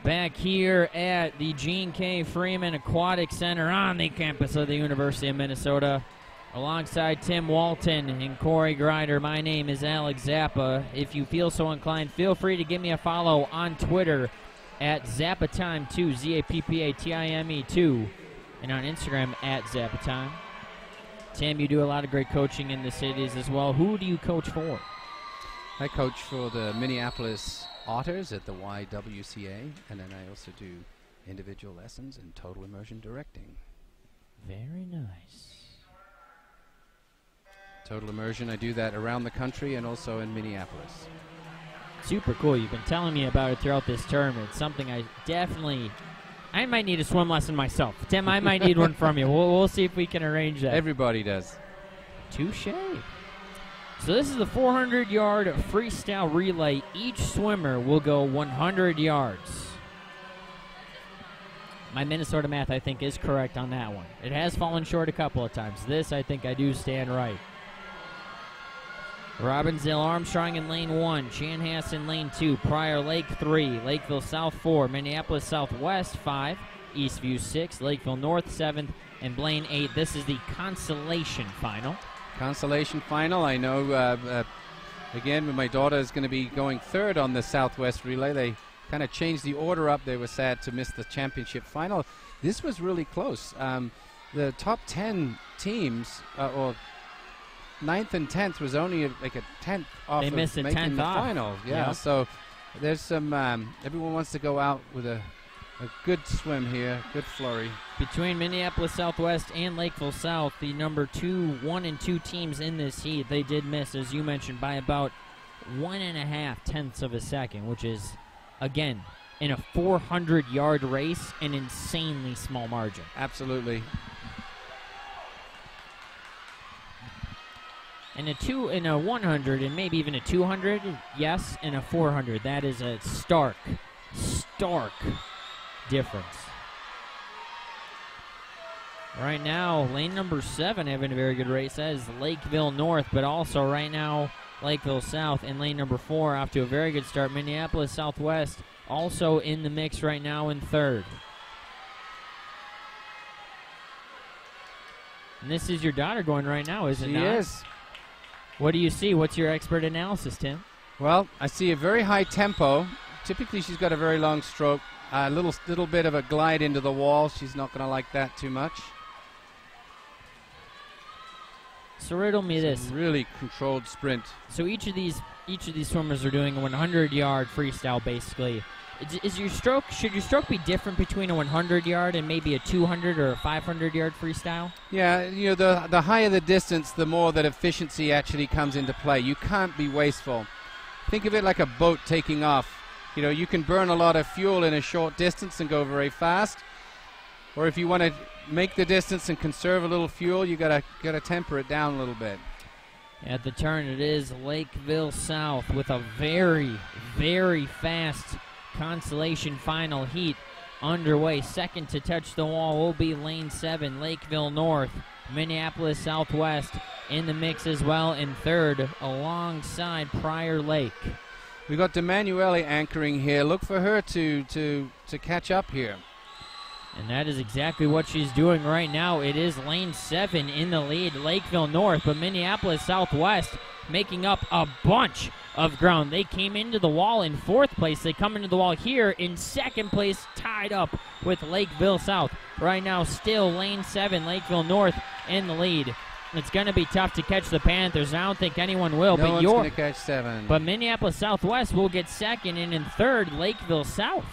back here at the Gene K. Freeman Aquatic Center on the campus of the University of Minnesota. Alongside Tim Walton and Corey Grider, my name is Alex Zappa. If you feel so inclined, feel free to give me a follow on Twitter at ZappaTime2, ZAPPATIME2, and on Instagram at ZappaTime. Tim, you do a lot of great coaching in the cities as well. Who do you coach for? I coach for the Minneapolis Otters at the YWCA, and then I also do individual lessons and total immersion directing. Very nice. Total immersion, I do that around the country and also in Minneapolis. Super cool. You've been telling me about it throughout this term. It's something I might need a swim lesson myself. Tim, I might need one from you. We'll see if we can arrange that. Everybody does. Touche. So this is the 400-yard freestyle relay. Each swimmer will go 100 yards. My Minnesota math, I think, is correct on that one. It has fallen short a couple of times. This, I think I do stand right. Robbinsdale Armstrong in lane 1, Chanhassen in lane 2, Prior Lake 3, Lakeville South 4, Minneapolis Southwest 5, Eastview 6, Lakeville North 7th, and Blaine 8. This is the Consolation Final. Consolation Final. I know, again, when my daughter is going to be going third on the Southwest relay, they kind of changed the order up. They were sad to miss the championship final. This was really close. The top 10 teams, or 9th and 10th, was only like a 10th off they of missed a making 10th the off. final. Yeah, Yep. So there's some, everyone wants to go out with a good swim here, good flurry. Between Minneapolis Southwest and Lakeville South, the number 1 and 2 teams in this heat, they did miss, as you mentioned, by about 1.5 tenths of a second, which is, again, in a 400-yard race, an insanely small margin. Absolutely. In a 100 and maybe even a 200, yes, and a 400, that is a stark difference. Right now, lane number 7 having a very good race. That is Lakeville North, but also right now Lakeville South in lane number 4 off to a very good start. Minneapolis Southwest also in the mix right now in 3rd. And this is your daughter going right now, is it not? She is. What do you see? What's your expert analysis, Tim? Well, I see a very high tempo. Typically, she's got a very long stroke. A little bit of a glide into the wall. She's not going to like that too much. So riddle me this. Really controlled sprint. So each of these swimmers are doing a 100-yard freestyle, basically. Should your stroke be different between a 100-yard and maybe a 200 or a 500-yard freestyle? Yeah, you know, the higher the distance, the more that efficiency actually comes into play. You can't be wasteful. Think of it like a boat taking off. You know, you can burn a lot of fuel in a short distance and go very fast. Or if you want to make the distance and conserve a little fuel, you gotta temper it down a little bit. At the turn, it is Lakeville South with a very, very fast Consolation Final heat underway. Second to touch the wall will be lane 7, Lakeville North. Minneapolis Southwest in the mix as well in 3rd alongside Prior Lake. We've got DeManuele anchoring here. Look for her to catch up here. And that is exactly what she's doing right now. It is lane 7 in the lead, Lakeville North, but Minneapolis Southwest making up a bunch of ground. They came into the wall in 4th place. They come into the wall here in 2nd place, tied up with Lakeville South. Right now, still lane 7, Lakeville North in the lead. It's going to be tough to catch the Panthers. I don't think anyone will. No one's going to catch 7. But Minneapolis Southwest will get 2nd, and in 3rd, Lakeville South.